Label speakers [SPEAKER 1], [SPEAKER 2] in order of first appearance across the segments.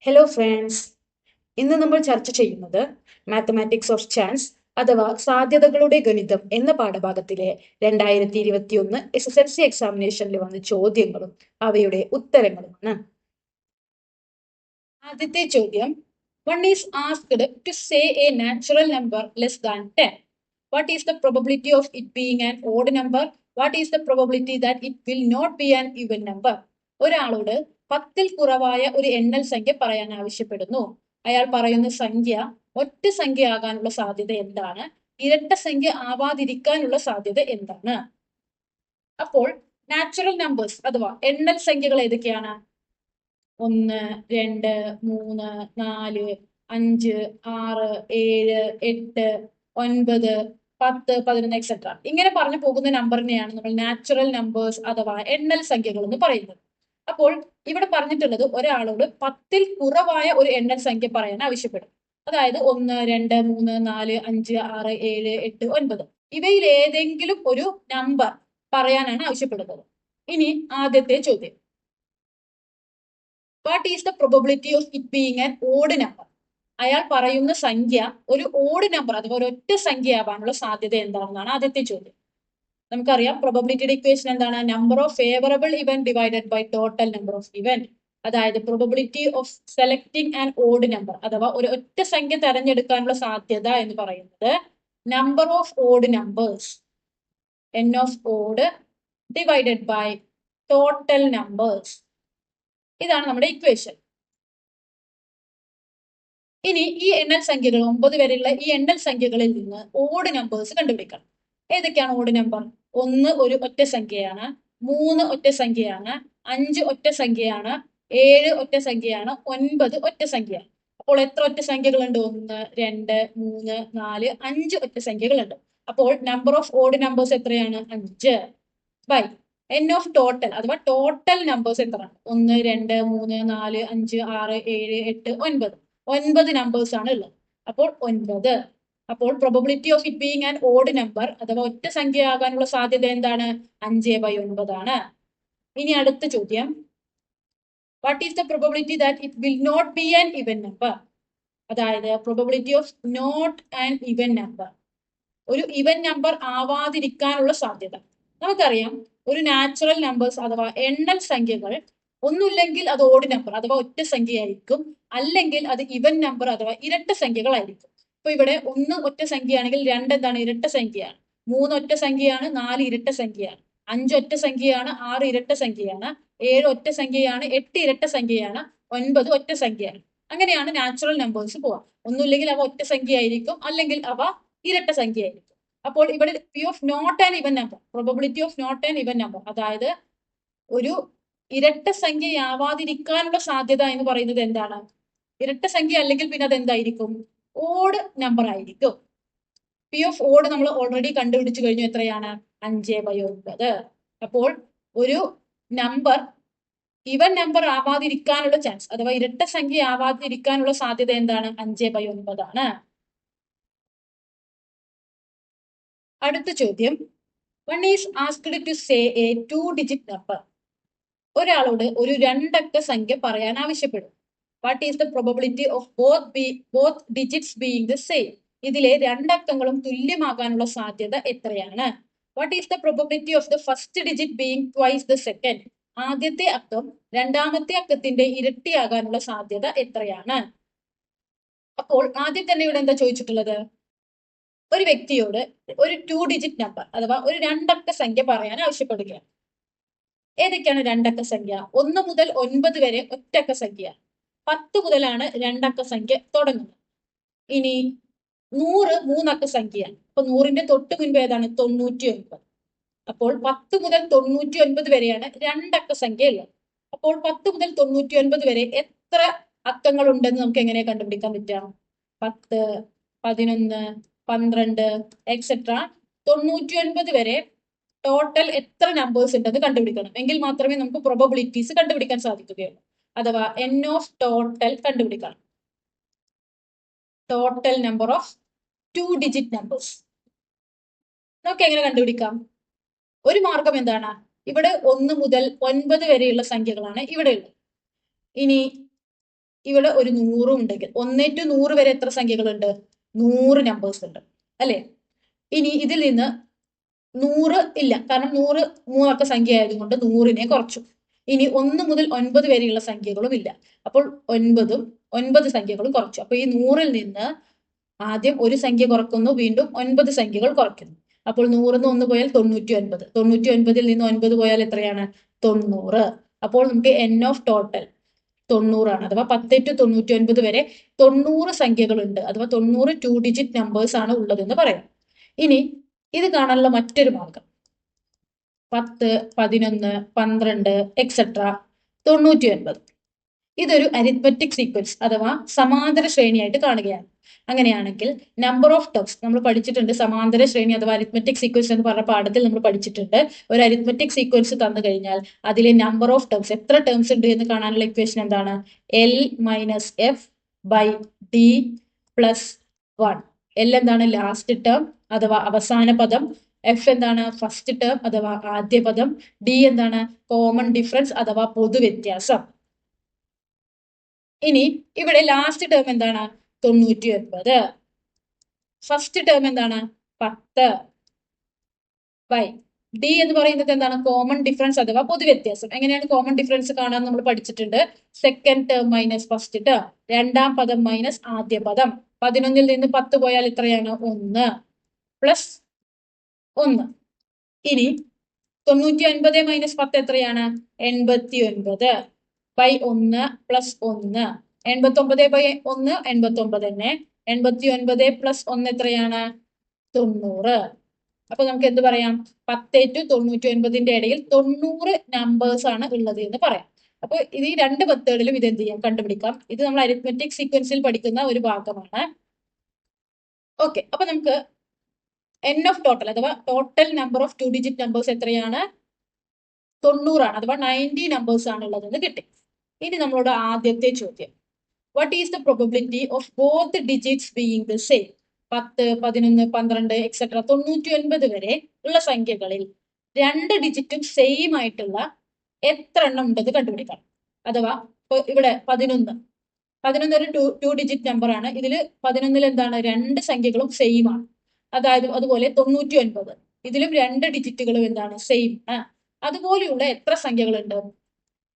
[SPEAKER 1] Hello friends, ഇന്ന് നമ്മൾ ചർച്ച ചെയ്യുന്നത് മാത്തമാറ്റിക്സ് ഓഫ് ചാൻസ് അഥവാ സാധ്യതകളുടെ ഗണിതം എന്ന പാഠഭാഗത്തിലെ 2021 SSLC എക്സാമിനേഷനിൽ വന്ന ചോദ്യങ്ങളും അവയുടെ ഉത്തരങ്ങളുമാണ്. ആദ്യത്തെ ചോദ്യം, one is asked to say a natural number less than 10. What is the probability of it being an odd number? What is the probability that it will not be an even number? ഒരാളോട് 10ൽ കുറവായ ഒരു എണ്ണൽ സംഖ്യ പറയാൻ ആവശ്യപ്പെടുന്നു. അയാൾ പറയുന്ന സംഖ്യ ഒറ്റ സംഖ്യ ആകാനുള്ള സാധ്യത എന്താണ്? ഇരട്ട സംഖ്യ ആവാതിരിക്കാനുള്ള സാധ്യത എന്താണ്? അപ്പോൾ നാച്ചുറൽ നമ്പേഴ്സ് അഥവാ എണ്ണൽ സംഖ്യകൾ ഏതൊക്കെയാണ്? 1, 2, 3, 4, 5, 6, 7, 8, 9, 10, 11 എക്സെട്ര ഇങ്ങനെ പറഞ്ഞു പോകുന്ന നമ്പറിനെയാണ് നമ്മൾ നാച്ചുറൽ നമ്പേഴ്സ് അഥവാ എണ്ണൽ സംഖ്യകൾ എന്ന് പറയുന്നത്. അപ്പോൾ ഇവിടെ പറഞ്ഞിട്ടുള്ളത് ഒരാളോട് 10ൽ കുറവായ ഒരു എണ്ണൽ സംഖ്യ പറയാൻ ആവശ്യപ്പെടും. അതായത് 1, 2, 3, 4, 5, 6, 7, 8, 9 ഇവയിൽ ഏതെങ്കിലും ഒരു നമ്പർ പറയാനാണ് ആവശ്യപ്പെടുന്നത്. ഇനി ആദ്യത്തെ ചോദ്യം, what is the probability of it being an odd number? അയാൾ പറയുന്ന സംഖ്യ ഒരു ഓഡ് നമ്പർ അഥവാ ഒരു ഒറ്റ സംഖ്യ ആവാനുള്ള സാധ്യത എന്താണെന്നാണ് ആദ്യത്തെ ചോദ്യം. നമുക്കറിയാം പ്രോബബിലിറ്റിയുടെ ഇക്വേഷൻ എന്താണ്? Number of favourable event divided by total number of event. അതായത് probability of selecting an odd number അഥവാ ഒരു ഒറ്റ സംഖ്യ തെരഞ്ഞെടുക്കാനുള്ള സാധ്യത എന്ന് പറയുന്നത് number of odd numbers n of odd divided by total numbers. ഇതാണ് നമ്മുടെ ഇക്വേഷൻ. ഇനി ഈ എണ്ണൽ സംഖ്യകൾ 9 വരെയുള്ള ഈ എണ്ണൽ സംഖ്യകളിൽ നിന്ന് ഓഡ് നമ്പേഴ്സ് കണ്ടുപിടിക്കണം. ഏതൊക്കെയാണ് ഓഡ് നമ്പർ? 1 ഒരു ഒറ്റ സംഖ്യയാണ്, 3 ഒറ്റ സംഖ്യയാണ്, 5 ഒറ്റ സംഖ്യയാണ്, 7 ഒറ്റ സംഖ്യയാണ്, 9 ഒറ്റ സംഖ്യയാണ്. അപ്പോൾ എത്ര ഒറ്റ സംഖ്യകളുണ്ട്? 1, 2, 3, 4, 5 ഒറ്റ സംഖ്യകളുണ്ട്. അപ്പോൾ നമ്പർ ഓഫ് ഓഡ് നമ്പേഴ്സ് എത്രയാണ്? 5 ബൈ n ഓഫ് ടോട്ടൽ അഥവാ ടോട്ടൽ നമ്പേഴ്സ് എത്രയാണ്? 1, 2, 3, 4, 5, 6, 7, 8, 9 9 നമ്പേഴ്സ് ആണ് ഉള്ളത്. അപ്പോൾ 9. അപ്പോൾ probability of it being an odd number അഥവാ ഒറ്റ സംഖ്യ ആകാനുള്ള സാധ്യത എന്താണ്? 5/9 ആണ്. ഇനി അടുത്ത ചോദ്യം, what is the probability that it will not be an even number? അതായത് probability of not an even number, ഒരു ഇവൻ നമ്പർ ആവാതിരിക്കാനുള്ള സാധ്യത. നമുക്കറിയാം ഒരു നാച്ചുറൽ നമ്പേഴ്സ് അഥവാ എണ്ണൽ സംഖ്യകൾ ഒന്നുമില്ലെങ്കിൽ അത് ഓഡ് നമ്പർ അഥവാ ഒറ്റ സംഖ്യയായിരിക്കും, അല്ലെങ്കിൽ അത് ഇവൻ നമ്പർ അഥവാ ഇരട്ട സംഖ്യകളായിരിക്കും. ഇപ്പൊ ഇവിടെ 1 ഒറ്റ സംഖ്യയാണെങ്കിൽ 2 എന്താണ്? ഇരട്ട സംഖ്യയാണ്. 3 ഒറ്റ സംഖ്യയാണ്, 4 ഇരട്ട സംഖ്യയാണ്. 5 ഒറ്റ സംഖ്യയാണ്, 6 ഇരട്ട സംഖ്യയാണ്. 7 ഒറ്റ സംഖ്യയാണ്, 8 ഇരട്ട സംഖ്യയാണ്. 9 ഒറ്റ സംഖ്യയാണ്. അങ്ങനെയാണ് നാച്ചുറൽ നമ്പേഴ്സ് പോവാം. ഒന്നുമില്ലെങ്കിൽ അവ ഒറ്റ സംഖ്യയായിരിക്കും, അല്ലെങ്കിൽ അവ ഇരട്ട സംഖ്യയായിരിക്കും. അപ്പോൾ ഇവിടെ P of not an even number, probability of not an even number, അതായത് ഒരു ഇരട്ട സംഖ്യയാവാതിരിക്കാനുള്ള സാധ്യത എന്ന് പറയുന്നത് എന്താണ്? ഇരട്ട സംഖ്യ അല്ലെങ്കിൽ പിന്നെ അത് എന്തായിരിക്കും? ഓഡ് നമ്പർ ആയിരിക്കും. പി ഓഫ് ഓഡ് നമ്മൾ ഓൾറെഡി കണ്ടുപിടിച്ചു കഴിഞ്ഞു. എത്രയാണ്? 5/9. അപ്പോൾ ഒരു നമ്പർ ഇവൻ നമ്പർ ആവാതിരിക്കാനുള്ള ചാൻസ് അഥവാ ഇരട്ട സംഖ്യ ആവാതിരിക്കാനുള്ള സാധ്യത എന്താണ്? 5/9 ആണ്. അടുത്ത ചോദ്യം, one is asked to say a 2-digit number. ഒരാളോട് ഒരു രണ്ടക്ക സംഖ്യ പറയാൻ ആവശ്യപ്പെടും. What is the probability of both digits being the same? ഇതിലെ രണ്ടക്കങ്ങളും തുല്യമാകാനുള്ള സാധ്യത എത്രയാണ്? What is the probability of the first digit being twice the second? ആദ്യത്തെ അക്കം രണ്ടാമത്തെ അക്കത്തിന്റെ ഇരട്ടിയാകാനുള്ള സാധ്യത എത്രയാണ്? അപ്പോൾ ആദ്യം തന്നെ ഇവിടെ എന്താ ചോദിച്ചിട്ടുള്ളത്? ഒരു വ്യക്തിയോട് ഒരു 2-ഡിജിറ്റ് നമ്പർ അഥവാ ഒരു രണ്ടക്ക സംഖ്യ പറയാൻ ആവശ്യപ്പെടുകയാണ്. ഏതൊക്കെയാണ് രണ്ടക്ക സംഖ്യ? 1 മുതൽ 9 വരെ ഒറ്റക്ക സംഖ്യ, 10 മുതലാണ് രണ്ടക്ക സംഖ്യ തുടങ്ങുന്നത്. ഇനി 100 മൂന്നക്ക സംഖ്യയാണ്. അപ്പൊ 100ന്റെ തൊട്ട് മുൻപ് ഏതാണ്? 99. അപ്പോൾ 10 മുതൽ 99 വരെയാണ് രണ്ടക്ക സംഖ്യ ഉള്ളത്. അപ്പോൾ 10 മുതൽ 99 വരെ എത്ര അക്കങ്ങൾ ഉണ്ടെന്ന് നമുക്ക് എങ്ങനെ കണ്ടുപിടിക്കാൻ പറ്റുക? 10, 11, 12 എക്സെട്ര 99 വരെ ടോട്ടൽ എത്ര നമ്പേഴ്സ് ഉണ്ടെന്ന് കണ്ടുപിടിക്കണം. എങ്കിൽ മാത്രമേ നമുക്ക് പ്രോബബിലിറ്റീസ് കണ്ടുപിടിക്കാൻ സാധിക്കുകയുള്ളൂ. അഥവാ n ഓഫ് ടോട്ടൽ കണ്ടുപിടിക്കണം. ടോട്ടൽ നമ്പർ ഓഫ് 2-ഡിജിറ്റ് നമ്പേഴ്സ് നമുക്ക് എങ്ങനെ കണ്ടുപിടിക്കാം? ഒരു മാർഗം എന്താണ്? ഇവിടെ 1 മുതൽ 9 വരെയുള്ള സംഖ്യകളാണ് ഇവിടെ ഉള്ളത്. ഇനി ഇവിടെ ഒരു 100 ഉണ്ടെങ്കിൽ 1 to 100 വരെ എത്ര സംഖ്യകളുണ്ട്? 100 നമ്പേഴ്സ് ഉണ്ട് അല്ലെ? ഇനി ഇതിൽ നിന്ന് 100 ഇല്ല, കാരണം 100 മൂന്നക്ക സംഖ്യ ആയതുകൊണ്ട് 100നെ കുറച്ചു. ഇനി 1 മുതൽ 9 വരെയുള്ള സംഖ്യകളും ഇല്ല. അപ്പോൾ 9 സംഖ്യകളും കുറച്ചു. അപ്പൊ ഈ 100ൽ നിന്ന് ആദ്യം ഒരു സംഖ്യ കുറക്കുന്നു, വീണ്ടും 9 സംഖ്യകൾ കുറയ്ക്കുന്നു. അപ്പോൾ 100ന്ന് 1 പോയാൽ 99. 99ൽ നിന്ന് 9 പോയാൽ എത്രയാണ്? 90. അപ്പോൾ നമുക്ക് എൻ ഓഫ് ടോട്ടൽ 90 ആണ്. അഥവാ 10 to 99 വരെ 90 സംഖ്യകളുണ്ട്. അഥവാ 90 2 ഡിജിറ്റ് നമ്പേഴ്സ് ആണ് ഉള്ളതെന്ന് പറയാം. ഇനി ഇത് കാണാനുള്ള മറ്റൊരു മാർഗം 10, 11, 12 എക്സെട്ര 99. ഇതൊരു അരിത്മെറ്റിക് സീക്വൻസ് അഥവാ സമാന്തര ശ്രേണിയായിട്ട് കാണുകയാണ്. അങ്ങനെയാണെങ്കിൽ നമ്പർ ഓഫ് ടേംസ് നമ്മൾ പഠിച്ചിട്ടുണ്ട്. സമാന്തര ശ്രേണി അഥവാ അരിത്മെറ്റിക് സീക്വൻസ് എന്ന് പറഞ്ഞ പാഠത്തിൽ നമ്മൾ പഠിച്ചിട്ടുണ്ട്. ഒരു അരിത്മെറ്റിക് സീക്വൻസ് തന്നു കഴിഞ്ഞാൽ അതിലെ നമ്പർ ഓഫ് ടേംസ്, എത്ര ടേംസ് ഉണ്ട് എന്ന് കാണാനുള്ള ഇക്വേഷൻ എന്താണ്? L minus F by D plus 1. L എന്താണ്? ലാസ്റ്റ് ടേം അഥവാ അവസാന പദം. എഫ് എന്താണ്? ഫസ്റ്റ് ടേം അഥവാ ആദ്യ പദം. ഡി എന്താണ്? കോമൺ ഡിഫറൻസ് അഥവാ പൊതുവ്യത്യാസം. ഇനി ഇവിടെ ലാസ്റ്റ് ടേം എന്താണ്? 99. ഫസ്റ്റ് ടേം എന്താണ്? 10 ബൈ ഡി എന്ന് പറയുന്നത് എന്താണ്? കോമൺ ഡിഫറൻസ് അഥവാ പൊതുവ്യത്യാസം. എങ്ങനെയാണ് കോമൺ ഡിഫറൻസ് കാണാൻ നമ്മൾ പഠിച്ചിട്ടുണ്ട്. Second term minus first term, രണ്ടാം പദം മൈനസ് ആദ്യ പദം. 11ൽ നിന്ന് 10 പോയാൽ എത്രയാണ്? 1 പ്ലസ് 1. ഇനി 99 മൈനസ് 10 എത്രയാണ്? 89 ബൈ 1 പ്ലസ് 1. 89 ബൈ 1 89 തന്നെ. 89 പ്ലസ് 1 എത്രയാണ്? 90. അപ്പൊ നമുക്ക് എന്ത് പറയാം? 10 to 99ന്റെ ഇടയിൽ 90 നമ്പേഴ്സ് ആണ് ഉള്ളത് എന്ന് പറയാം. അപ്പൊ ഇത് ഈ രണ്ട് മെത്തേഡിലും ഇത് എന്ത് ചെയ്യാം? കണ്ടുപിടിക്കാം. ഇത് നമ്മൾ അരിത്മെറ്റിക് സീക്വൻസിൽ പഠിക്കുന്ന ഒരു ഭാഗമാണ്. ഓക്കെ, അപ്പൊ നമുക്ക് എൻ ഓഫ് ടോട്ടൽ അഥവാ total number of 2 digit numbers എത്രയാണ്? 90 ആണ്. അഥവാ 90 നമ്പേഴ്സ് ആണ് ഉള്ളതെന്ന് കിട്ടി. ഇനി നമ്മളോട് ആദ്യത്തെ ചോദ്യം, what is the probability of both digits being the same? 10, 11, 12 etcetera 99 വരെ ഉള്ള സംഖ്യകളിൽ രണ്ട് ഡിജിറ്റും സെയിം ആയിട്ടുള്ള എത്ര എണ്ണം ഉണ്ടെന്ന് കണ്ടുപിടിക്കണം. അഥവാ ഇവിടെ 11 ഒരു 2 ഡിജിറ്റ് നമ്പർ ആണ്. ഇതിൽ 11ൽ എന്താണ്? രണ്ട് സംഖ്യകളും സെയിം ആണ്. അതായത് അതുപോലെ 99 ഇതിലും രണ്ട് ഡിജിറ്റുകളും എന്താണ്? സെയിം ആണ്. അതുപോലെയുള്ള എത്ര സംഖ്യകളുണ്ട്?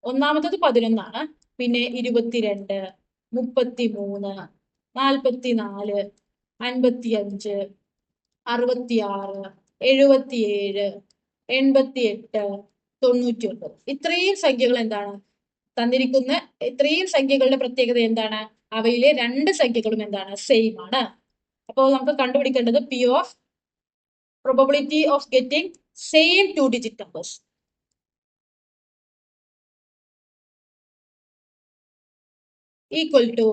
[SPEAKER 1] ഒന്നാമത്തത് 11 ആണ്, പിന്നെ 22, 33, 44, 55, 66, 77, 88, 99. ഇത്രയും സംഖ്യകൾ എന്താണ്? തന്നിരിക്കുന്ന ഇത്രയും സംഖ്യകളുടെ പ്രത്യേകത എന്താണ്? അവയിലെ രണ്ട് സംഖ്യകളും എന്താണ്? സെയിം ആണ്. അപ്പോൾ നമുക്ക് കണ്ടുപിടിക്കേണ്ടത് P of probability of getting same 2 digit numbers. Equal to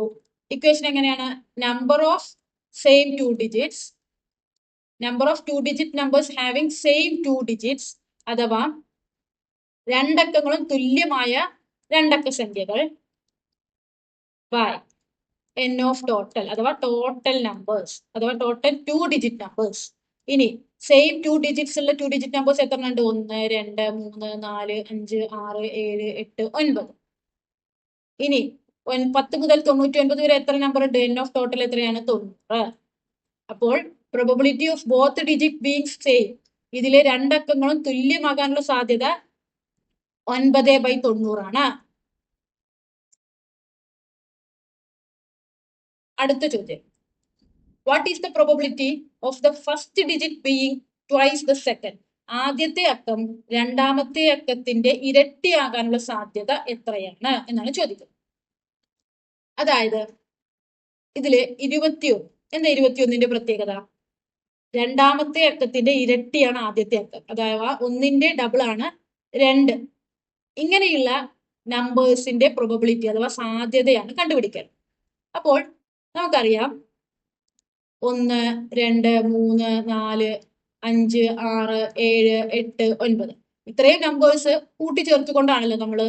[SPEAKER 1] equation എങ്ങനെയാണ്? Number of same 2 digits, number of 2 digit numbers having same 2 digits അഥവാ രണ്ടക്കങ്ങളും തുല്യമായ രണ്ടക്ക സംഖ്യകൾ ബൈ എൻ ഓഫ് ടോട്ടൽ അഥവാ ടോട്ടൽ നമ്പേഴ്സ് അഥവാ ടോട്ടൽ 2 ഡിജിറ്റ് നമ്പേഴ്സ്. ഇനി same 2 digits ഉള്ള 2 ഡിജിറ്റ് നമ്പേഴ്സ് എത്ര ഉണ്ട്? 1, 2, 3, 4, 5, 6, 7, 8, 9. ഇനി 10 മുതൽ 99 വരെ എത്ര നമ്പർ ഉണ്ട്? എൻ ഓഫ് ടോട്ടൽ എത്രയാണ്? 90. അപ്പോൾ probability of both digit being same, ഇതിലെ രണ്ടക്കങ്ങളും തുല്യമാകാനുള്ള സാധ്യത 9/90 ആണ്. അടുത്ത ചോദ്യം, what is the probability of the first digit being twice the second? ആദ്യത്തെ അക്കം രണ്ടാമത്തെ അക്കത്തിന്റെ ഇരട്ടിയാകാനുള്ള സാധ്യത എത്രയാണ് എന്നാണ് ചോദിക്കുന്നത്. അതായത് ഇതില് 21. എന്താ 21ന്റെ പ്രത്യേകത? രണ്ടാമത്തെ അക്കത്തിന്റെ ഇരട്ടിയാണ് ആദ്യത്തെ അക്കം. അഥവാ 1ന്റെ ഡബിൾ ആണ് 2. ഇങ്ങനെയുള്ള നമ്പേഴ്സിന്റെ പ്രോബബിലിറ്റി അഥവാ സാധ്യതയാണ് കണ്ടുപിടിക്കേണ്ടത്. അപ്പോൾ നമുക്കറിയാം 1, 2, 3, 4, 5, 6, 7, 8, 9 ഇത്രയും നമ്പേഴ്സ് കൂട്ടിച്ചേർത്തുകൊണ്ടാണല്ലോ നമ്മൾ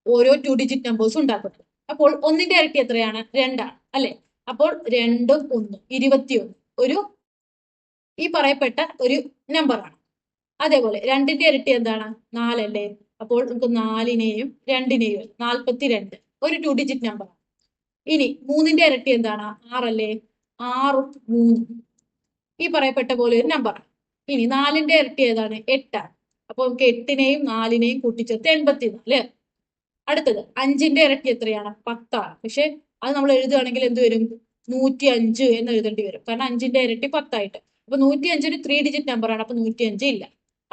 [SPEAKER 1] ഓരോ 2 ഡിജിറ്റ് നമ്പേഴ്സ് ഉണ്ടാക്കുന്നത്. അപ്പോൾ 1ന്റെ ഇരട്ടി എത്രയാണ്? 2 ആണ് അല്ലെ? അപ്പോൾ 2ഉം 1ഉം 21 ഒരു ഈ പറയപ്പെട്ട ഒരു നമ്പറാണ്. അതേപോലെ 2ന്റെ ഇരട്ടി എന്താണ്? 4 അല്ലേ? അപ്പോൾ നമുക്ക് 4നെയും 2നെയും 42 ഒരു 2 ഡിജിറ്റ് നമ്പറാണ്. ഇനി 3ന്റെ ഇരട്ടി എന്താണ്? 6 അല്ലേ? 6ഉം 3 ഈ പറയപ്പെട്ട പോലെ ഒരു നമ്പർ. ഇനി 4ന്റെ ഇരട്ടി ഏതാണ്? 8 ആണ്. അപ്പൊ നമുക്ക് 8നെയും 4നെയും കൂട്ടിച്ചേർത്ത് 84. അടുത്തത് 5ന്റെ ഇരട്ടി എത്രയാണ്? 10 ആണ്. പക്ഷെ അത് നമ്മൾ എഴുതുകയാണെങ്കിൽ എന്ത് വരും? 105 എന്ന് എഴുതേണ്ടി വരും. കാരണം 5ന്റെ ഇരട്ടി 10 ആയിട്ട്. അപ്പൊ 105 ഒരു 3 ഡിജിറ്റ് നമ്പർ ആണ്. അപ്പൊ 105 ഇല്ല.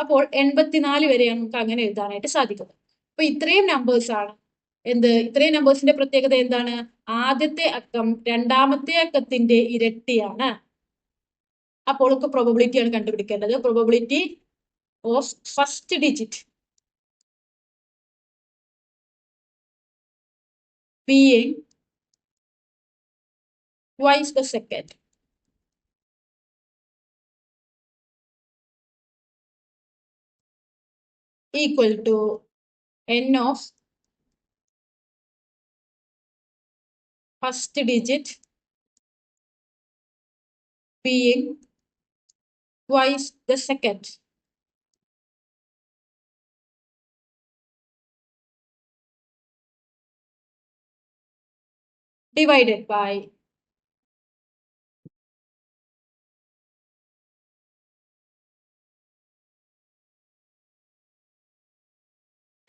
[SPEAKER 1] അപ്പോൾ 84 വരെയാണ് നമുക്ക് അങ്ങനെ എഴുതാനായിട്ട് സാധിക്കുന്നത്. അപ്പൊ ഇത്രയും നമ്പേഴ്സ് ആണ്. ഇത്രയും നമ്പേഴ്സിന്റെ പ്രത്യേകത എന്താണ്? ആദ്യത്തെ അക്കം രണ്ടാമത്തെ അക്കത്തിന്റെ ഇരട്ടിയാണ്. അപ്പോൾ നമുക്ക് പ്രോബബിലിറ്റി ആണ് കണ്ടുപിടിക്കേണ്ടത്. Probability of first digit being twice the second equal to n of first digit being twice the second. Divided by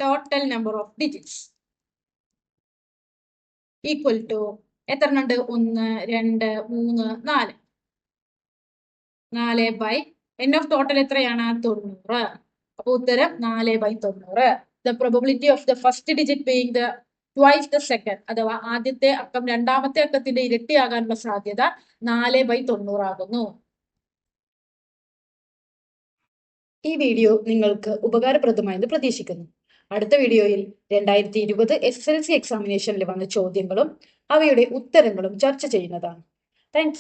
[SPEAKER 1] total number of digits equal to എത്രണ്ണുണ്ട്? 1, 2, 3, 4. 4 ബൈ n ഓഫ് ടോട്ടൽ എത്രയാണ്? 90. അപ്പൊ ഉത്തരം 4 by 90. The probability of the first digit being the twice the second, അഥവാ ആദ്യത്തെ അക്കം രണ്ടാമത്തെ അക്കത്തിന്റെ ഇരട്ടിയാകാനുള്ള സാധ്യത 4 by 90 ആകുന്നു. ഈ വീഡിയോ നിങ്ങൾക്ക് ഉപകാരപ്രദമായെന്ന് പ്രതീക്ഷിക്കുന്നു. അടുത്ത വീഡിയോയിൽ 2020 SSLC എക്സാമിനേഷനിൽ വന്ന ചോദ്യങ്ങളും അവയുടെ ഉത്തരങ്ങളും ചർച്ച ചെയ്യുന്നതാണ്. താങ്ക്